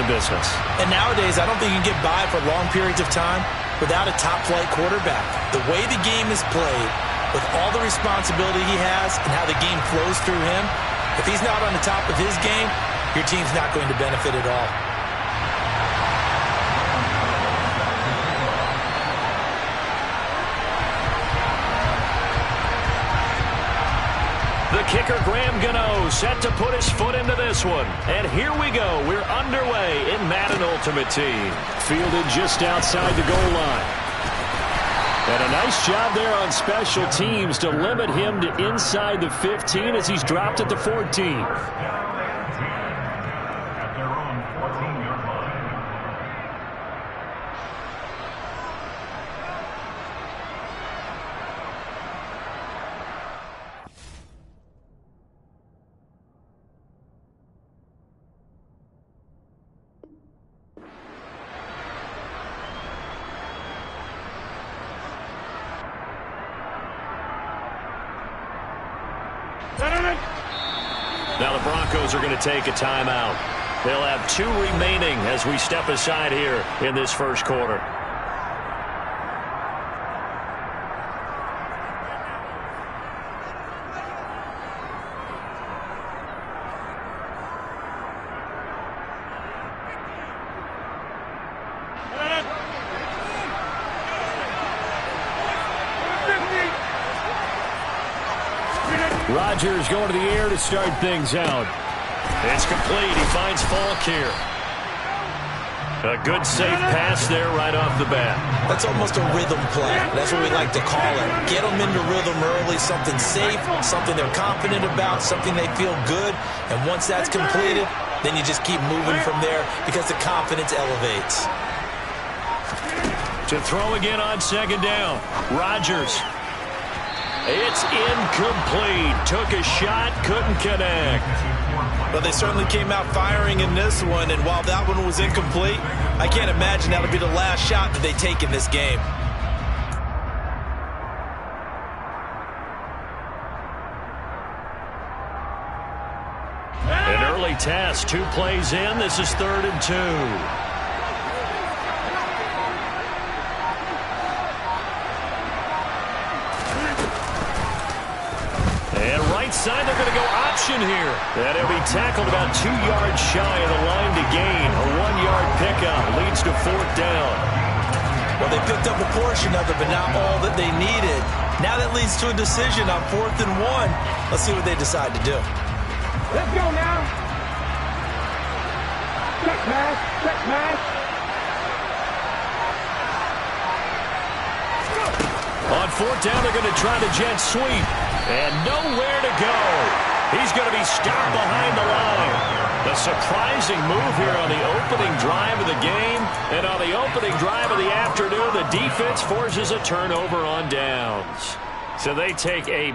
the business. And nowadays, I don't think you can get by for long periods of time without a top-flight quarterback. The way the game is played, with all the responsibility he has and how the game flows through him, if he's not on the top of his game, your team's not going to benefit at all. The kicker, Graham Gano, set to put his foot into this one. And here we go. We're underway in Madden Ultimate Team. Fielded just outside the goal line. And a nice job there on special teams to limit him to inside the 15 as he's dropped at the 14. Now the Broncos are going to take a timeout. They'll have 2 remaining as we step aside here in this first quarter. Rodgers going to the air to start things out. It's complete. He finds Falk here. A good safe pass there right off the bat. That's almost a rhythm play. That's what we like to call it. Get them into rhythm early, something safe, something they're confident about, something they feel good. And once that's completed, then you just keep moving from there because the confidence elevates. To throw again on second down. Rodgers. It's incomplete. Took a shot, couldn't connect. But they certainly came out firing in this one, and while that one was incomplete, I can't imagine that'll be the last shot that they take in this game. An early test, 2 plays in. This is 3rd and 2. Side, they're going to go option here. And he'll be tackled about 2 yards shy of the line to gain. A 1-yard pickup leads to 4th down. Well, they picked up a portion of it, but not all that they needed. Now that leads to a decision on 4th and 1. Let's see what they decide to do. Let's go now. Check pass. Check pass. On 4th down, they're going to try the jet sweep. And nowhere to go. He's going to be stopped behind the line. A surprising move here on the opening drive of the game. And on the opening drive of the afternoon, the defense forces a turnover on downs. So they take a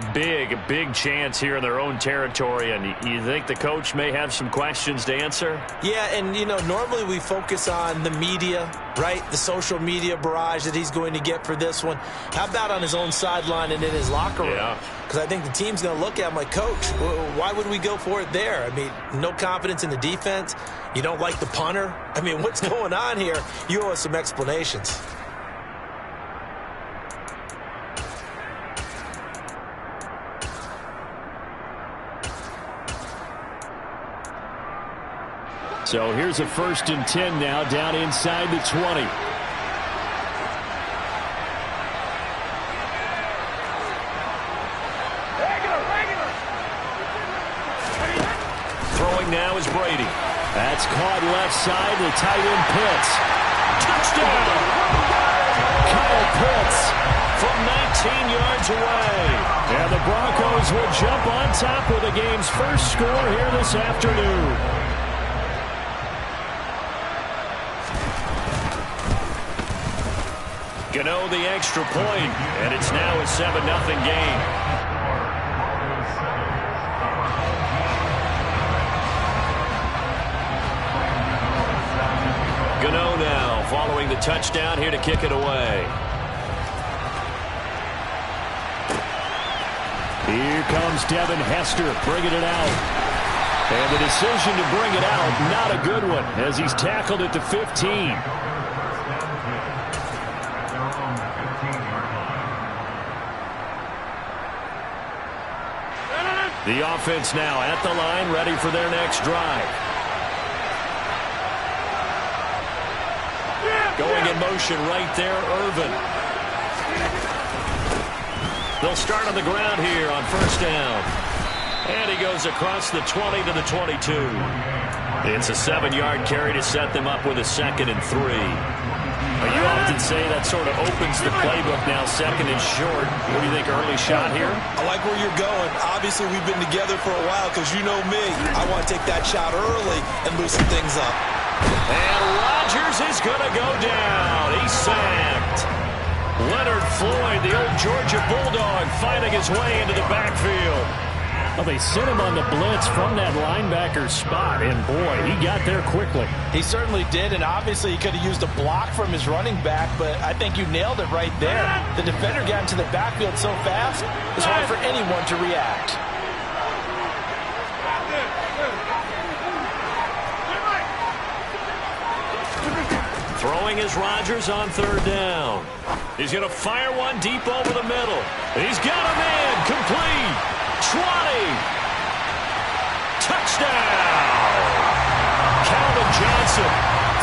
big chance here in their own territory. And you think the coach may have some questions to answer? Yeah, and, you know, normally we focus on the media, right? The social media barrage that he's going to get for this one. How about on his own sideline and in his locker room? Yeah. Because I think the team's going to look at him like, Coach, why would we go for it there? I mean, no confidence in the defense. You don't like the punter. I mean, what's going on here? You owe us some explanations. So here's a 1st and 10 now down inside the 20. Throwing now is Brady. That's caught left side. The tight end Pitts. Touchdown! Kyle Pitts from 19 yards away. And the Broncos will jump on top with the game's first score here this afternoon. Gano the extra point, and it's now a 7-0 game. Gano now following the touchdown here to kick it away. Here comes Devin Hester bringing it out. And the decision to bring it out, not a good one, as he's tackled it to 15. The offense now at the line, ready for their next drive. Going in motion right there, Irvin. They'll start on the ground here on first down. And he goes across the 20 to the 22. It's a 7-yard carry to set them up with a 2nd and 3. You often say that sort of opens the playbook now, 2nd and short. What do you think, early shot here? I like where you're going. Obviously, we've been together for a while because you know me. I want to take that shot early and loosen things up. And Rodgers is going to go down. He's sacked. Leonard Floyd, the old Georgia Bulldog, finding his way into the backfield. Well, they sent him on the blitz from that linebacker spot, and boy, he got there quickly. He certainly did, and obviously he could have used a block from his running back, but I think you nailed it right there. The defender got into the backfield so fast, it's hard for anyone to react. Throwing is Rodgers on 3rd down. He's going to fire one deep over the middle. He's got a man, complete. 20. Touchdown. Calvin Johnson.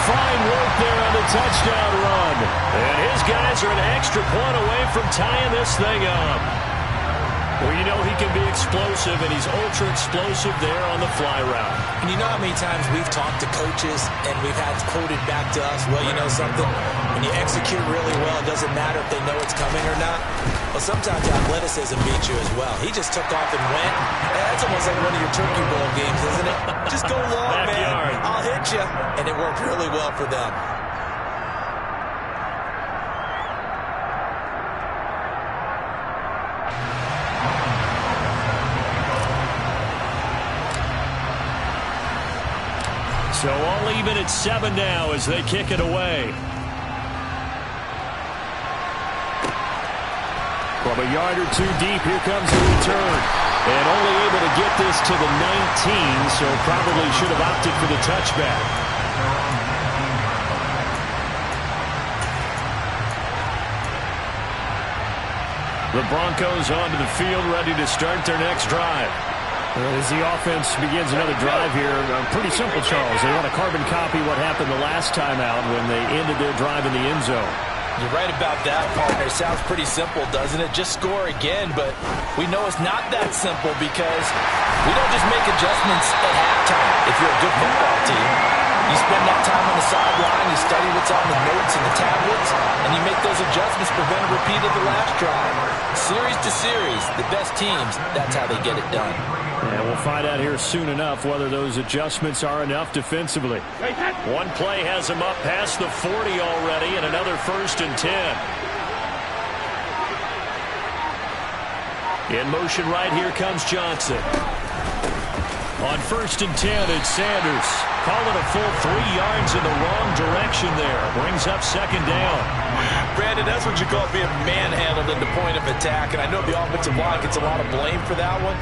Fine work there on the touchdown run. And his guys are an extra point away from tying this thing up. Well, you know he can be explosive, and he's ultra explosive there on the fly route. And you know how many times we've talked to coaches and we've had quoted back to us, well, you know something? When you execute really well, it doesn't matter if they know it's coming or not. Well, sometimes athleticism beats you as well. He just took off and went. That's almost like one of your Turkey Bowl games, isn't it? Just go long, man. I'll hit you. And it worked really well for them. So all even at 7 now as they kick it away. From a yard or 2 deep, here comes the return. And only able to get this to the 19, so probably should have opted for the touchback. The Broncos onto the field, ready to start their next drive. As the offense begins another drive here, pretty simple, Charles. They want to carbon copy what happened the last time out when they ended their drive in the end zone. You're right about that, partner. Sounds pretty simple, doesn't it? Just score again, but we know it's not that simple because we don't just make adjustments at halftime if you're a good football team. You spend that time on the sideline, you study what's on the notes and the tablets, and you make those adjustments, prevent a repeat of the last drive. Series to series, the best teams, that's how they get it done. And we'll find out here soon enough whether those adjustments are enough defensively. One play has him up past the 40 already, and another 1st and 10. In motion right here comes Johnson. On 1st and 10, it's Sanders. Call it a full 3 yards in the wrong direction there. Brings up 2nd down. Brandon, that's what you call being manhandled in the point of attack. And I know the offensive line gets a lot of blame for that one.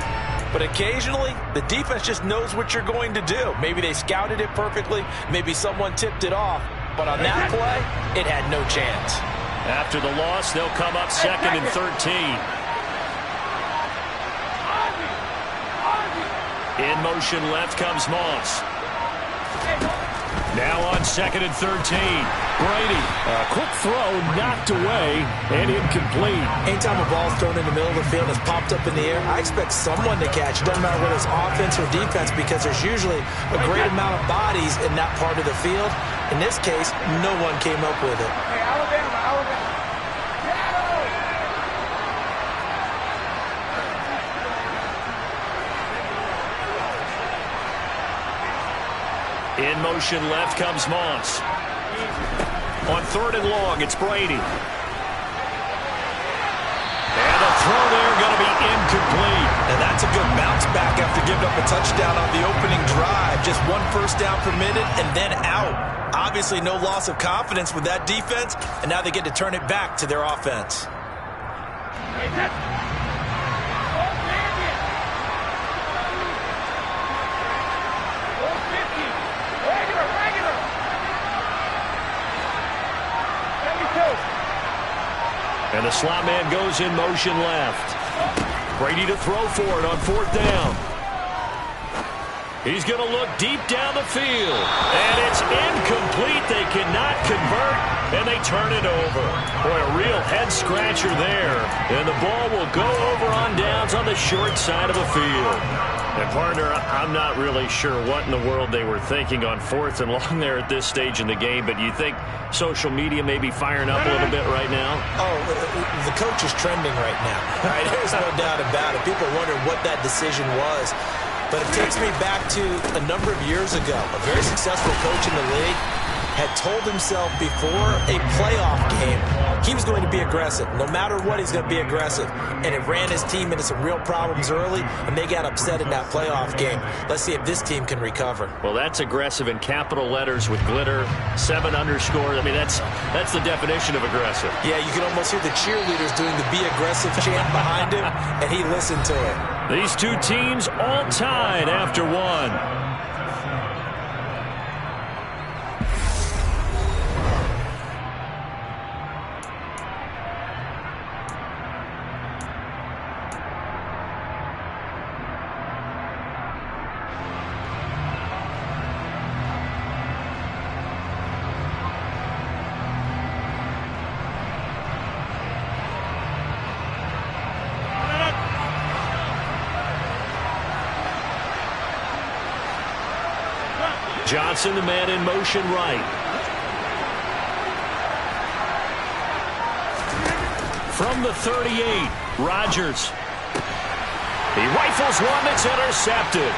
But occasionally, the defense just knows what you're going to do. Maybe they scouted it perfectly. Maybe someone tipped it off. But on that play, it had no chance. After the loss, they'll come up 2nd and 13. In motion left comes Moss. Now on 2nd and 13. Brady. A quick throw knocked away and incomplete. Anytime a ball's thrown in the middle of the field and it's popped up in the air, I expect someone to catch. Doesn't matter whether it's offense or defense because there's usually a great amount of bodies in that part of the field. In this case, no one came up with it. Hey, Alabama. In motion left comes Moss. On 3rd and long, it's Brady. And a throw there going to be incomplete. And that's a good bounce back after giving up a touchdown on the opening drive. Just 1 first down permitted and then out. Obviously no loss of confidence with that defense, and now they get to turn it back to their offense. And the slot man goes in motion left. Brady to throw for it on 4th down. He's going to look deep down the field. And it's incomplete. They cannot convert, and they turn it over. Boy, a real head-scratcher there. And the ball will go over on downs on the short side of the field. And, partner, I'm not really sure what in the world they were thinking on 4th and long there at this stage in the game, but you think social media may be firing up a little bit right now? Oh, the coach is trending right now. Right? There's no doubt about it. People wonder what that decision was. But it takes me back to a number of years ago. A very successful coach in the league had told himself before a playoff game he was going to be aggressive. No matter what, he's going to be aggressive. And it ran his team into some real problems early, and they got upset in that playoff game. Let's see if this team can recover. Well, that's aggressive in capital letters with glitter, 7 underscore. I mean, that's the definition of aggressive. Yeah, you can almost hear the cheerleaders doing the be aggressive chant behind him, and he listened to it. These two teams all tied after 1. Johnson, the man in motion right. From the 38, Rodgers. He rifles one that's intercepted.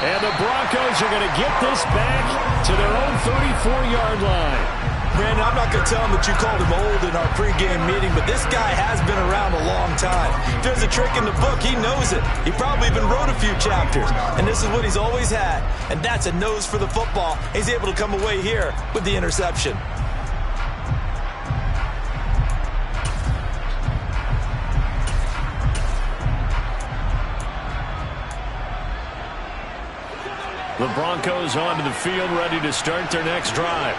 And the Broncos are going to get this back to their own 34-yard line. Brandon, I'm not going to tell him that you called him old in our pregame meeting, but this guy has been around a long time. If there's a trick in the book, he knows it. He probably even wrote a few chapters, and this is what he's always had, and that's a nose for the football. He's able to come away here with the interception. The Broncos onto the field, ready to start their next drive.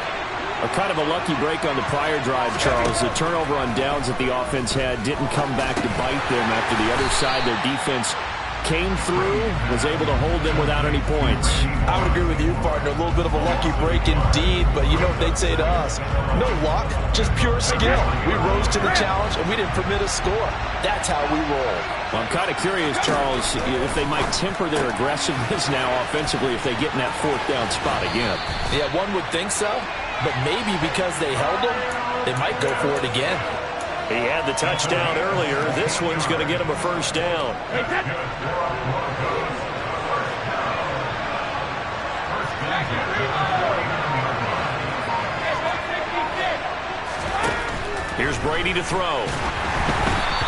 A kind of a lucky break on the prior drive, Charles. The turnover on downs that the offense had didn't come back to bite them after the other side. Their defense came through, was able to hold them without any points. I would agree with you, partner. A little bit of a lucky break indeed, but you know what they'd say to us? No luck, just pure skill. We rose to the challenge, and we didn't permit a score. That's how we roll. Well, I'm kind of curious, Charles, if they might temper their aggressiveness now offensively if they get in that 4th down spot again. Yeah, one would think so, but maybe because they held them, they might go for it again. He had the touchdown earlier. This one's going to get him a 1st down. Here's Brady to throw.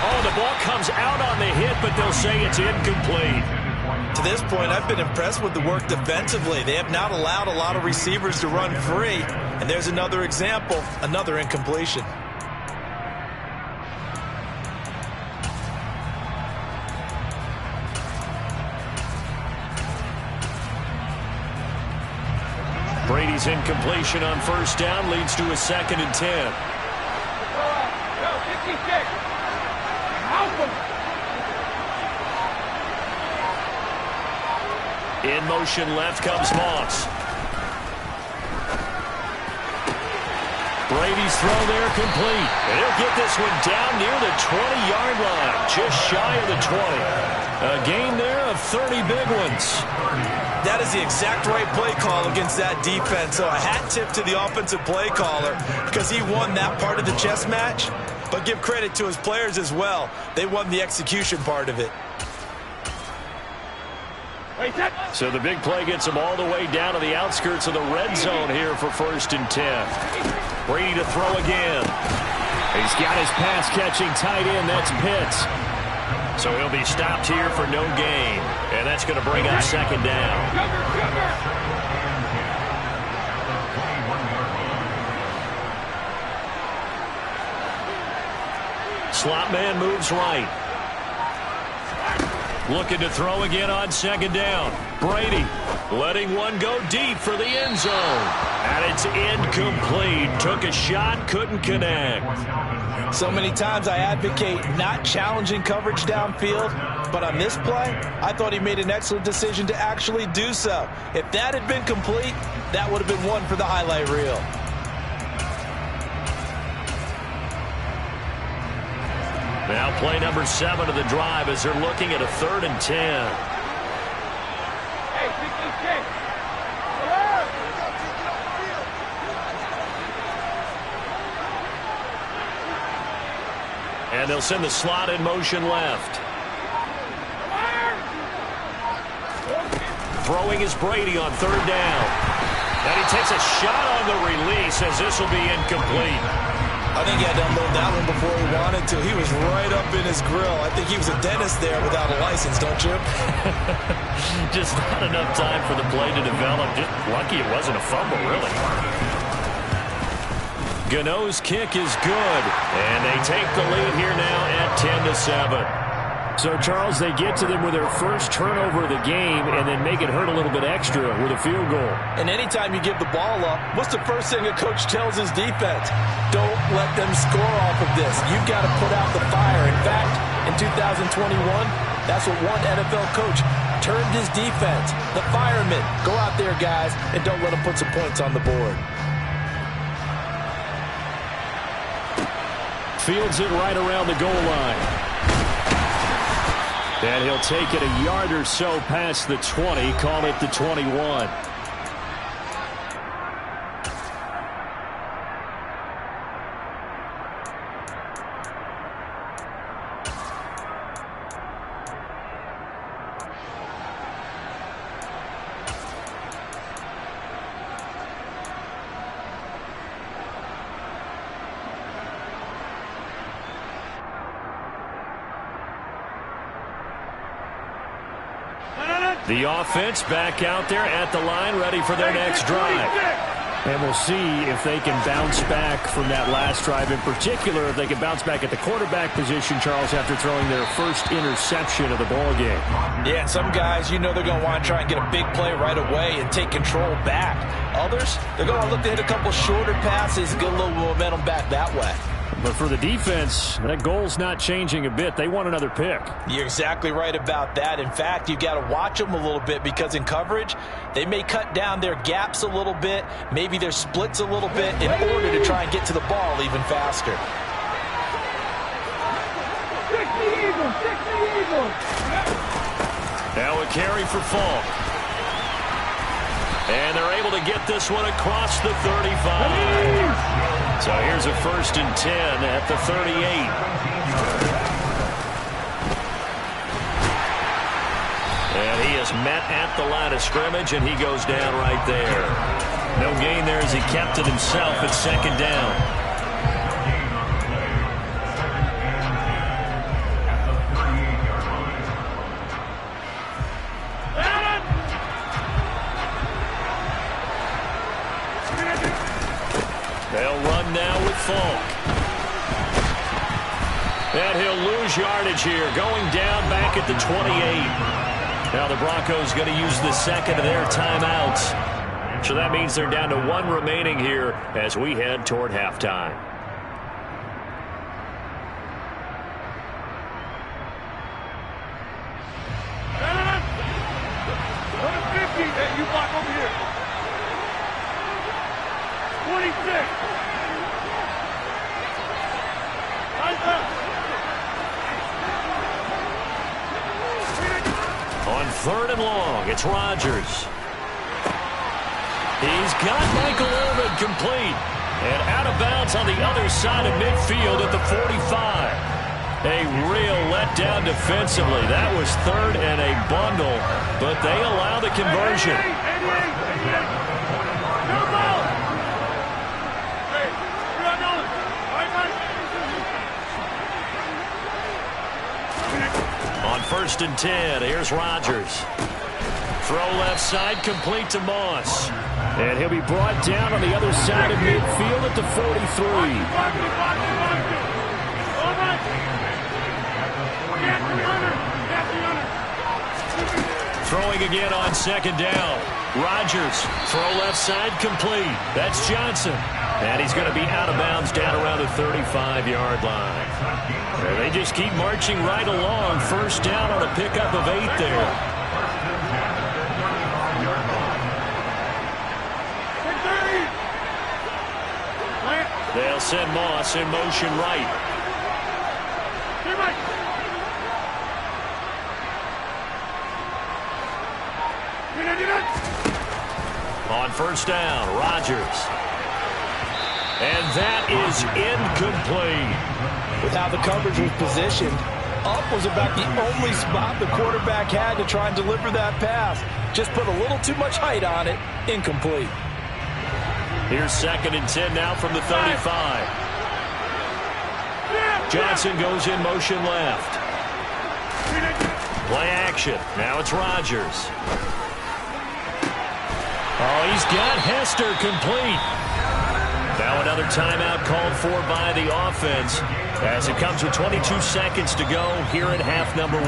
Oh, the ball comes out on the hit, but they'll say it's incomplete. To this point, I've been impressed with the work defensively. They have not allowed a lot of receivers to run free. And there's another example, another incompletion. Brady's incompletion on 1st down leads to a 2nd and 10. In motion left comes Moss. Brady's throw there complete. And he'll get this one down near the 20-yard line, just shy of the 20. A gain there of 30 big ones. That is the exact right play call against that defense. So a hat tip to the offensive play caller because he won that part of the chess match. But give credit to his players as well. They won the execution part of it. So the big play gets him all the way down to the outskirts of the red zone here for 1st and 10. Brady to throw again. He's got his pass-catching tight end. That's Pitts. So he'll be stopped here for no gain. And that's going to bring up 2nd down. Slot man moves right. Looking to throw again on second down. Brady letting one go deep for the end zone. And it's incomplete. Took a shot, couldn't connect. So many times I advocate not challenging coverage downfield, but on this play, I thought he made an excellent decision to actually do so. If that had been complete, that would have been one for the highlight reel. Now play number 7 of the drive as they're looking at a 3rd and 10. Hey, kick. And they'll send the slot in motion left. Throwing is Brady on 3rd down. And he takes a shot on the release as this will be incomplete. I think he had to unload that one before he wanted to. He was right up in his grill. I think he was a dentist there without a license, don't you? Just not enough time for the play to develop. Just lucky it wasn't a fumble, really. Gano's kick is good. And they take the lead here now at 10-7. So, Charles, they get to them with their first turnover of the game and then make it hurt a little bit extra with a field goal. And anytime you give the ball up, what's the first thing a coach tells his defense? Don't let them score off of this. You've got to put out the fire. In fact, in 2021, that's what one NFL coach termed his defense. The firemen. Go out there, guys, and don't let them put some points on the board. Fields it right around the goal line. And he'll take it a yard or so past the 20, call it the 21. The offense back out there at the line, ready for their next drive. And we'll see if they can bounce back from that last drive. In particular, if they can bounce back at the quarterback position, Charles, after throwing their first interception of the ballgame. Yeah, and some guys, you know they're going to want to try and get a big play right away and take control back. Others, they're going to look to hit a couple shorter passes, get a little momentum back that way. But for the defense, that goal's not changing a bit. They want another pick. You're exactly right about that. In fact, you've got to watch them a little bit because in coverage, they may cut down their gaps a little bit, maybe their splits a little bit in order to try and get to the ball even faster. Stick the Eagles! Now a carry for Falk. And they're able to get this one across the 35. So here's a 1st and 10 at the 38. And he is met at the line of scrimmage, and he goes down right there. No gain there as he kept it himself at 2nd down. They'll run now with Falk. And he'll lose yardage here, going down back at the 28. Now the Broncos going to use the second of their timeouts. So that means they're down to 1 remaining here as we head toward halftime. Hey, you block over here. 26. On 3rd and long, it's Rodgers. He's got Michael Irvin complete. And out of bounds on the other side of midfield at the 45. A real letdown defensively. That was 3rd and a bundle, but they allow the conversion. On 1st and 10, here's Rodgers. Throw left side, complete to Moss. And he'll be brought down on the other side of midfield at the 43. Throwing again on second down. Rodgers, throw left side complete. That's Johnson. And he's going to be out of bounds down around the 35-yard line. And they just keep marching right along. First down on a pickup of 8 there. They'll send Moss in motion right. On first down, Rodgers. And that is incomplete. With how the coverage was positioned, up was about the only spot the quarterback had to try and deliver that pass. Just put a little too much height on it. Incomplete. Here's 2nd and 10 now from the 35. Johnson goes in motion left. Play action. Now it's Rodgers. Oh, he's got Hester complete. Now another timeout called for by the offense as it comes with 22 seconds to go here at half number 1.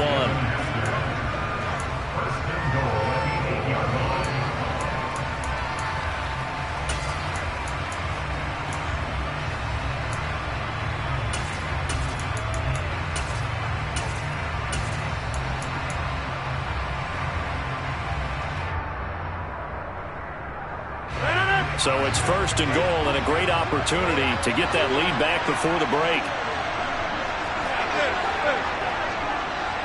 So it's 1st and goal and a great opportunity to get that lead back before the break.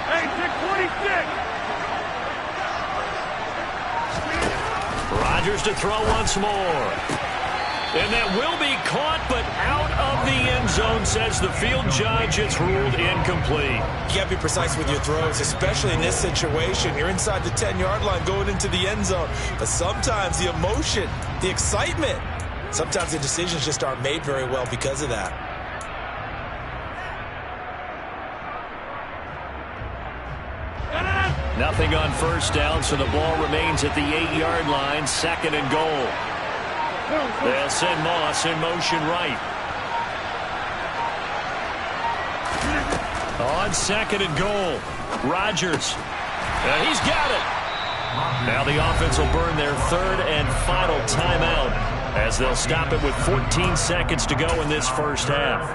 Hey, 626. Rodgers to throw once more. And that will be caught, but out of the end zone, says the field judge. It's ruled incomplete. You got to be precise with your throws, especially in this situation. You're inside the 10-yard line going into the end zone. But sometimes the emotion, the excitement, sometimes the decisions just aren't made very well because of that. Nothing on first down, so the ball remains at the 8-yard line. 2nd and goal. They'll send Moss in motion right. On 2nd and goal, Rodgers. And he's got it. Now the offense will burn their 3rd and final timeout as they'll stop it with 14 seconds to go in this first half.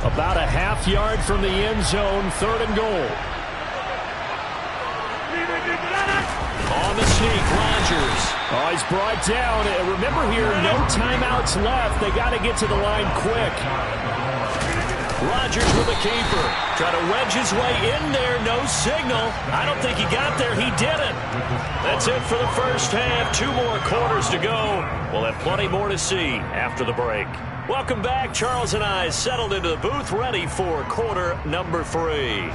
About a half-yard from the end zone, 3rd and goal. On the sneak, Rodgers. Oh, he's brought down. Remember here, no timeouts left. They got to get to the line quick. Rodgers with a keeper. Try to wedge his way in there. No signal. I don't think he got there. He didn't. That's it for the first half. 2 more quarters to go. We'll have plenty more to see after the break. Welcome back. Charles and I settled into the booth, ready for quarter number 3.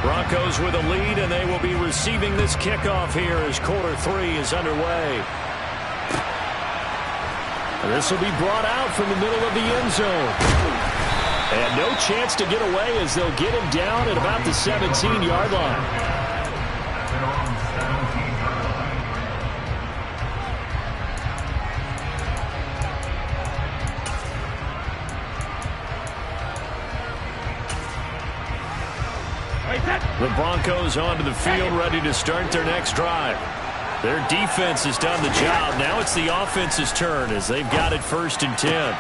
Broncos with a lead, and they will be receiving this kickoff here as quarter 3 is underway. This will be brought out from the middle of the end zone. And no chance to get away as they'll get him down at about the 17-yard line. The Broncos onto the field, ready to start their next drive. Their defense has done the job. Now it's the offense's turn as they've got it 1st and 10.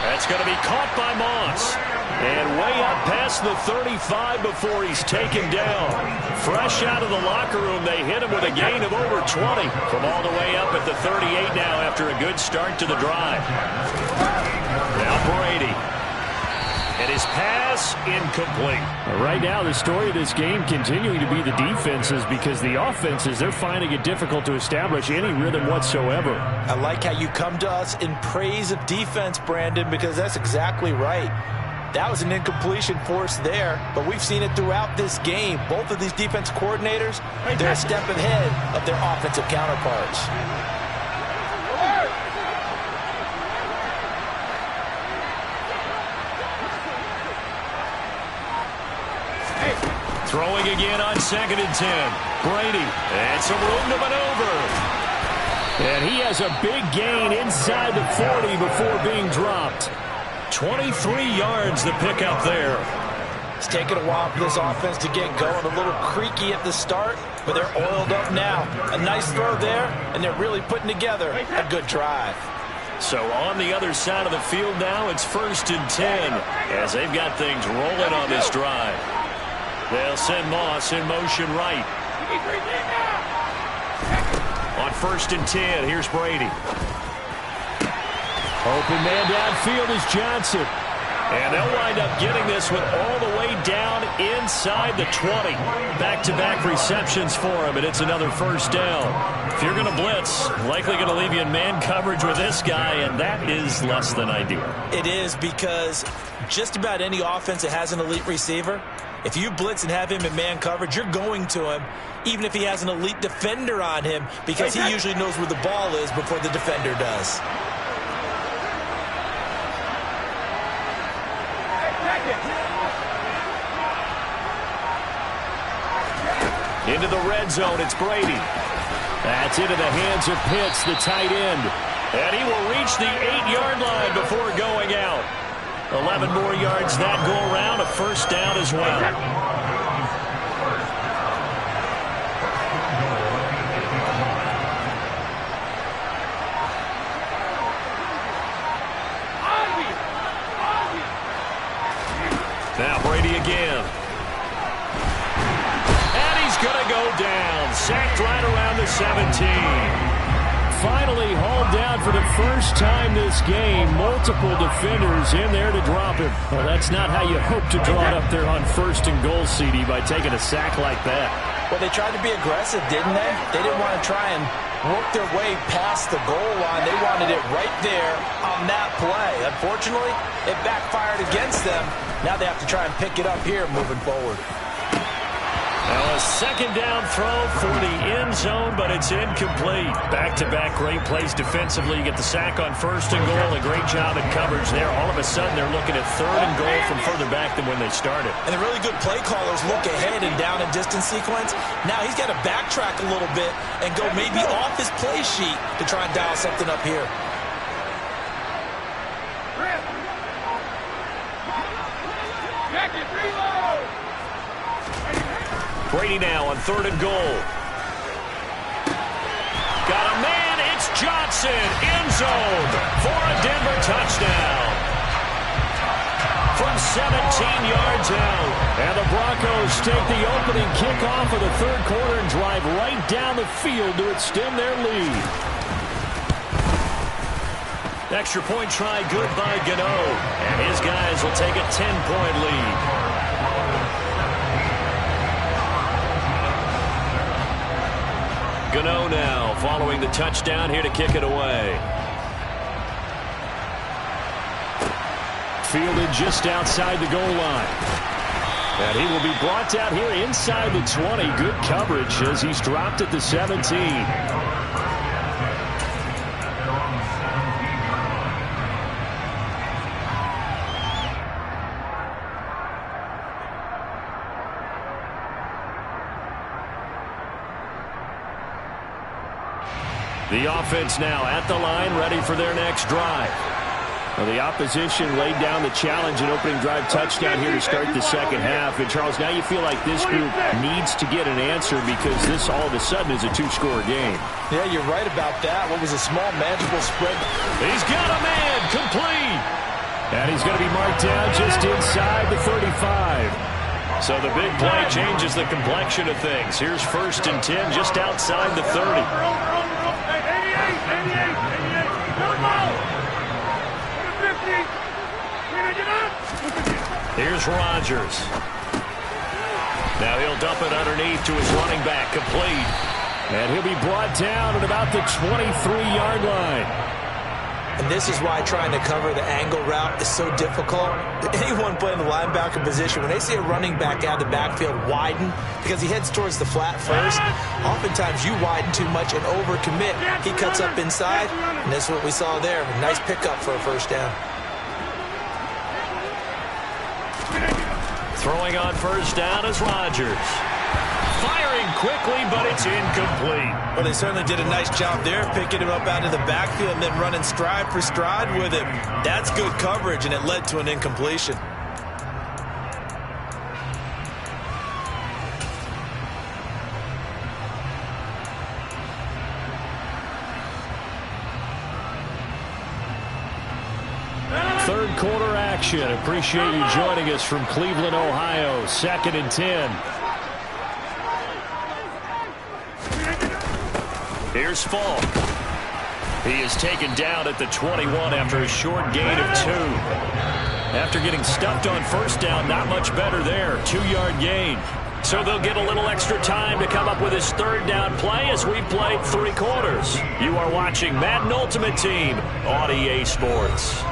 That's going to be caught by Moss. And way up past the 35 before he's taken down. Fresh out of the locker room, they hit him with a gain of over 20. From all the way up at the 38 now after a good start to the drive. Now Brady. And his pass incomplete. Right now, the story of this game continuing to be the defenses, because the offenses, they're finding it difficult to establish any rhythm whatsoever. I like how you come to us in praise of defense, Brandon, because that's exactly right. That was an incompletion forced there, but we've seen it throughout this game. Both of these defense coordinators, they're a step ahead of their offensive counterparts. Throwing again on 2nd and 10. Brady, and some room to maneuver. And he has a big gain inside the 40 before being dropped. 23 yards the pickup there. It's taken a while for this offense to get going. A little creaky at the start, but they're oiled up now. A nice throw there, and they're really putting together a good drive. So on the other side of the field now, it's 1st and 10 as they've got things rolling on this drive. They'll send Moss in motion right. On 1st and 10, here's Brady. Open man downfield is Johnson. And they'll wind up getting this one all the way down inside the 20. Back-to-back receptions for him, and it's another 1st down. If you're going to blitz, likely going to leave you in man coverage with this guy, and that is less than ideal. It is, because just about any offense that has an elite receiver, if you blitz and have him in man coverage, you're going to him, even if he has an elite defender on him, because he usually knows where the ball is before the defender does. Into the red zone, it's Brady. That's into the hands of Pitts, the tight end. And he will reach the 8-yard line before going out. 11 more yards that go around, a 1st down as well. Now Brady again. Going to go down. Sacked right around the 17. Finally hauled down for the first time this game. Multiple defenders in there to drop him. Well, that's not how you hope to draw it up there on 1st and goal, CD, by taking a sack like that. Well, they tried to be aggressive, didn't they? They didn't want to try and work their way past the goal line. They wanted it right there on that play. Unfortunately, it backfired against them. Now they have to try and pick it up here moving forward. Now a 2nd down throw for the end zone, but it's incomplete. Back-to-back great plays defensively. You get the sack on 1st and goal. A great job in coverage there. All of a sudden, they're looking at 3rd and goal from further back than when they started. And the really good play callers look ahead and down and distance sequence. Now he's got to backtrack a little bit and go maybe off his play sheet to try and dial something up here. Brady now on 3rd and goal. Got a man, it's Johnson, end zone for a Denver touchdown. From 17 yards out. And the Broncos take the opening kickoff of the 3rd quarter and drive right down the field to extend their lead. Extra point try good by Gano. And his guys will take a 10-point lead. Gano now following the touchdown here to kick it away. Fielded just outside the goal line. And he will be brought down here inside the 20. Good coverage as he's dropped at the 17. The offense now at the line, ready for their next drive. Well, the opposition laid down the challenge and opening drive touchdown here to start the 2nd half. And, Charles, now you feel like this group needs to get an answer because this all of a sudden is a 2-score game. Yeah, you're right about that. What was a small, manageable spread. He's got a man, complete. And he's going to be marked down just inside the 35. So the big play changes the complexion of things. Here's 1st and 10 just outside the 30. Here's Rodgers. Now he'll dump it underneath to his running back, complete. And he'll be brought down at about the 23-yard line. And this is why trying to cover the angle route is so difficult. Anyone playing the linebacker position, when they see a running back out of the backfield widen, because he heads towards the flat first, oftentimes you widen too much and overcommit. He cuts up inside, and that's what we saw there. A nice pickup for a 1st down. Throwing on first down is Rodgers. Firing quickly, but it's incomplete. Well, they certainly did a nice job there, picking him up out of the backfield and then running stride for stride with him. That's good coverage, and it led to an incompletion. Third quarter action. Appreciate you joining us from Cleveland, Ohio. 2nd and 10. Here's Falk. He is taken down at the 21 after a short gain of 2. After getting stuffed on first down, not much better there. 2-yard gain. So they'll get a little extra time to come up with his third down play as we played 3 quarters. You are watching Madden Ultimate Team on EA Sports.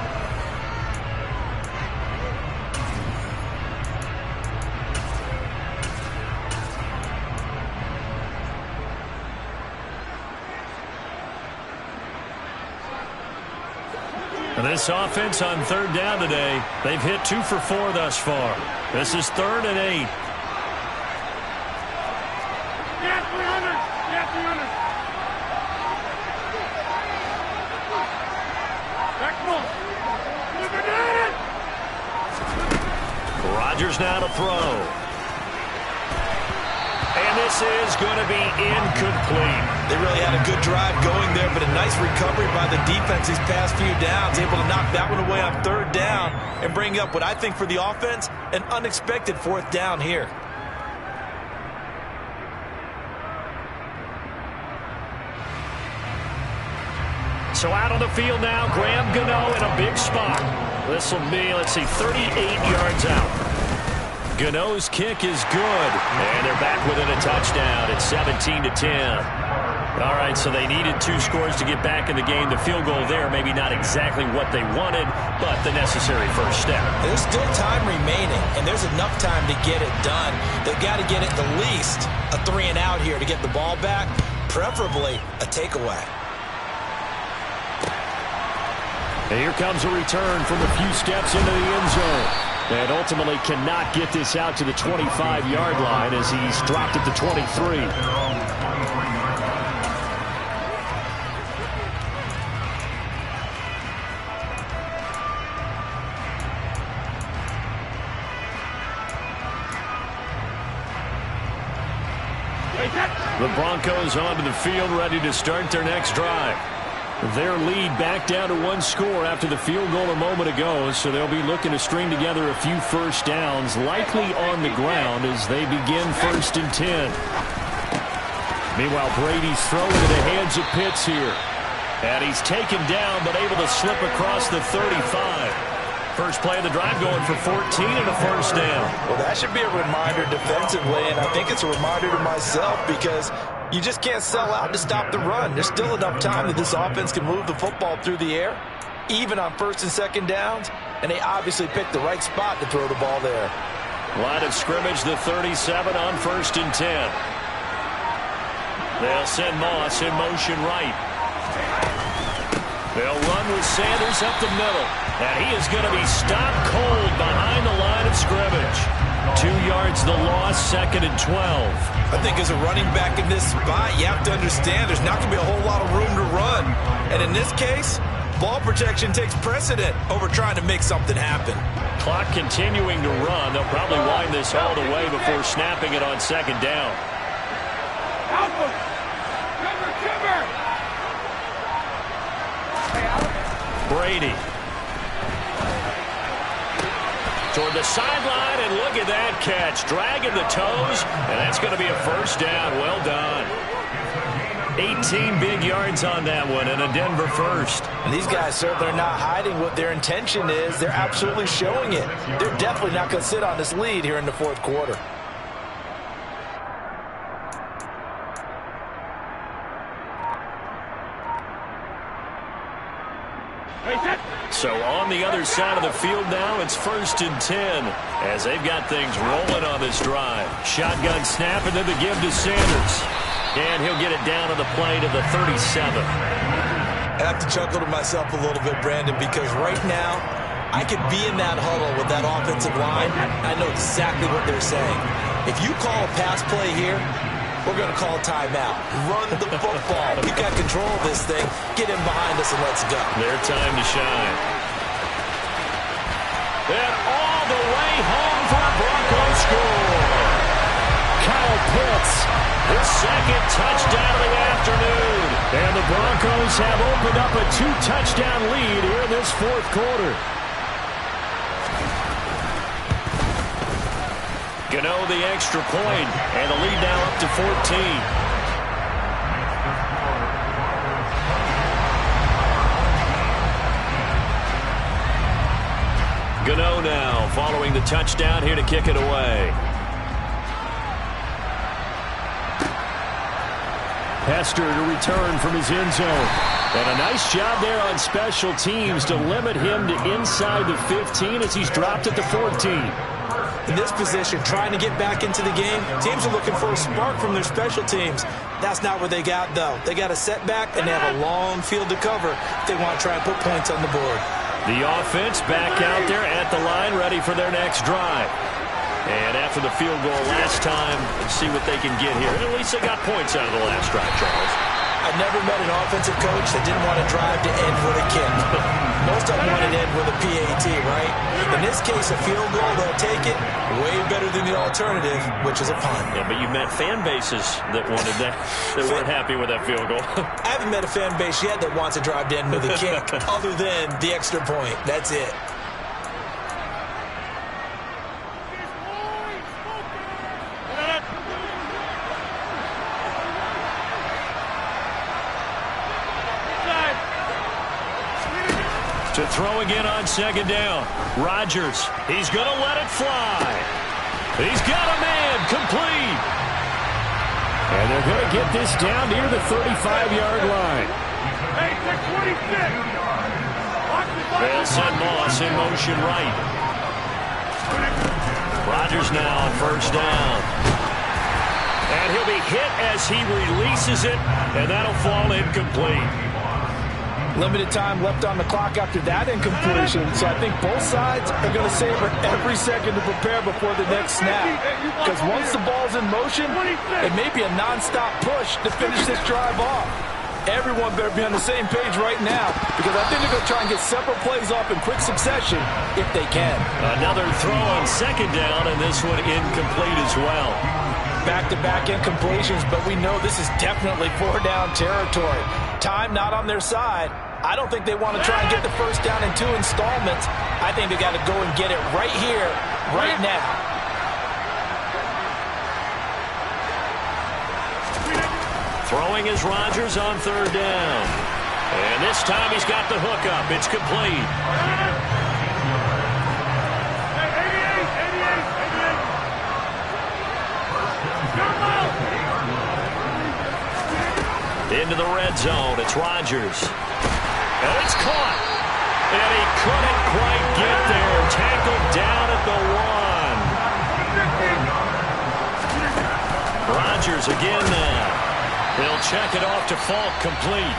This offense on third down today, they've hit 2 for 4 thus far. This is 3rd and 8. Get 300! Get 300! Back ball! Rodgers now to throw. And this is going to be incomplete. They really had a good drive going there, but a nice recovery by the defense these past few downs, able to knock that one away on third down and bring up what I think for the offense, an unexpected 4th down here. So out on the field now, Graham Gano in a big spot. This will be, let's see, 38 yards out. Gano's kick is good, and they're back within a touchdown. It's 17-10. All right, so they needed 2 scores to get back in the game. The field goal there, maybe not exactly what they wanted, but the necessary first step. There's still time remaining, and there's enough time to get it done. They've got to get at the least a 3 and out here to get the ball back, preferably a takeaway. And here comes a return from a few steps into the end zone. And ultimately cannot get this out to the 25-yard line as he's dropped at the 23. The Broncos onto the field, ready to start their next drive. Their lead back down to 1 score after the field goal a moment ago, so they'll be looking to string together a few first downs, likely on the ground as they begin 1st and 10. Meanwhile, Brady's throwing to the hands of Pitts here. And he's taken down, but able to slip across the 35. First play of the drive going for 14 and a first down. Well, that should be a reminder defensively, and I think it's a reminder to myself because you just can't sell out to stop the run. There's still enough time that this offense can move the football through the air, even on 1st and 2nd downs, and they obviously picked the right spot to throw the ball there. Line of scrimmage, the 37 on 1st and 10. They'll send Moss in motion right. They'll run with Sanders up the middle. And he is going to be stopped cold behind the line of scrimmage. 2 yards the loss, 2nd and 12. I think as a running back in this spot, you have to understand there's not going to be a whole lot of room to run. And in this case, ball protection takes precedent over trying to make something happen. Clock continuing to run. They'll probably wind this all the way before snapping it on 2nd down. Brady. Toward the sideline, and look at that catch. Dragging the toes, and that's going to be a first down. Well done. 18 big yards on that one, and a Denver first. And these guys certainly are not hiding what their intention is. They're absolutely showing it. They're definitely not going to sit on this lead here in the 4th quarter. So on the other side of the field now, it's 1st and 10 as they've got things rolling on this drive. Shotgun snap and then the give to Sanders. And he'll get it down to the play to the 37. I have to chuckle to myself a little bit, Brandon, because right now I could be in that huddle with that offensive line. I know exactly what they're saying. If you call a pass play here, we're going to call timeout. Run the football. We've got control of this thing. Get him behind us and let's go. Their time to shine. And all the way home for a Broncos score. Kyle Pitts, his second touchdown of the afternoon. And the Broncos have opened up a 2-touchdown lead here in this fourth quarter. Gano the extra point, and the lead now up to 14. Gano now following the touchdown here to kick it away. Hester to return from his end zone. And a nice job there on special teams to limit him to inside the 15 as he's dropped at the 14. In this position, trying to get back into the game, teams are looking for a spark from their special teams. That's not what they got, though. They got a setback, and they have a long field to cover if they want to try and put points on the board. The offense back out there at the line, ready for their next drive. And after the field goal last time, let's see what they can get here. At least they got points out of the last drive, Charles. I've never met an offensive coach that didn't want to drive to end with a kick. Most of them want to end with a PAT, right? In this case, a field goal, they'll take it. Way better than the alternative, which is a punt. Yeah, but you've met fan bases that wanted that, that weren't happy with that field goal. I haven't met a fan base yet that wants to drive to end with a kick, other than the extra point. That's it. To throw again on second down. Rodgers, he's going to let it fly. He's got a man, complete. And they're going to get this down near the 35-yard line. Hey, 26. They'll send Moss in motion right. Rodgers now on first down. And he'll be hit as he releases it, and that'll fall incomplete. Limited time left on the clock after that incompletion, so I think both sides are going to savor every second to prepare before the next snap. Because once the ball's in motion, it may be a nonstop push to finish this drive off. Everyone better be on the same page right now, because I think they're going to try and get several plays off in quick succession if they can. Another throw on second down, and this one incomplete as well. Back-to-back incompletions, but we know this is definitely four-down territory. Time not on their side. I don't think they want to try and get the first down in 2 installments. I think they got to go and get it right here, right now. Throwing is Rodgers on third down. And this time he's got the hook up. It's complete. Into the red zone. It's Rodgers. And it's caught. And he couldn't quite get there. Tackled down at the 1. Rodgers again now. They'll check it off to Falk, complete.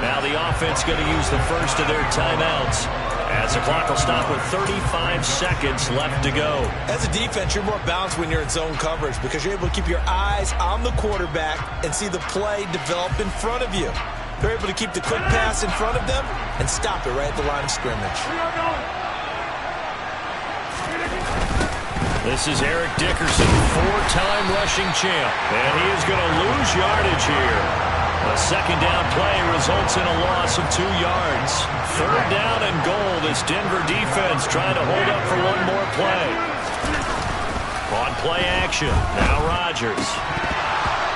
Now the offense going to use the first of their timeouts, as the clock will stop with 35 seconds left to go. As a defense, you're more balanced when you're in zone coverage because you're able to keep your eyes on the quarterback and see the play develop in front of you. They're able to keep the quick pass in front of them and stop it right at the line of scrimmage. This is Eric Dickerson, 4-time rushing champ, and he is going to lose yardage here. A second down play results in a loss of 2 yards. Third down and goal. This Denver defense trying to hold up for one more play. On play action, now Rodgers.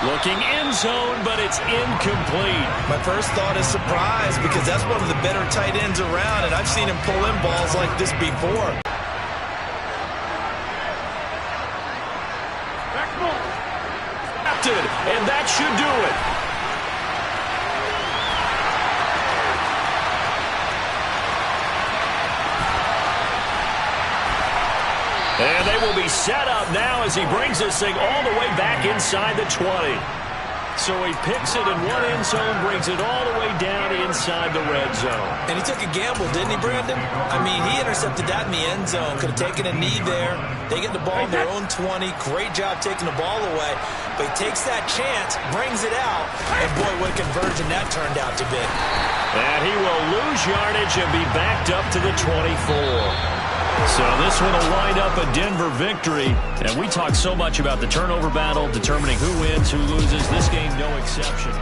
Looking end zone, but it's incomplete. My first thought is surprise because that's one of the better tight ends around, and I've seen him pull in balls like this before. And that should do it. And they will be set up now as he brings this thing all the way back inside the 20. So he picks it in one end zone, brings it all the way down inside the red zone. And he took a gamble, didn't he, Brandon? I mean, he intercepted that in the end zone. Could have taken a knee there. They get the ball in their own 20. Great job taking the ball away. But he takes that chance, brings it out, and boy, what a conversion that turned out to be. And he will lose yardage and be backed up to the 24. So this one will wind up a Denver victory. And we talk so much about the turnover battle, determining who wins, who loses. This game, no exception.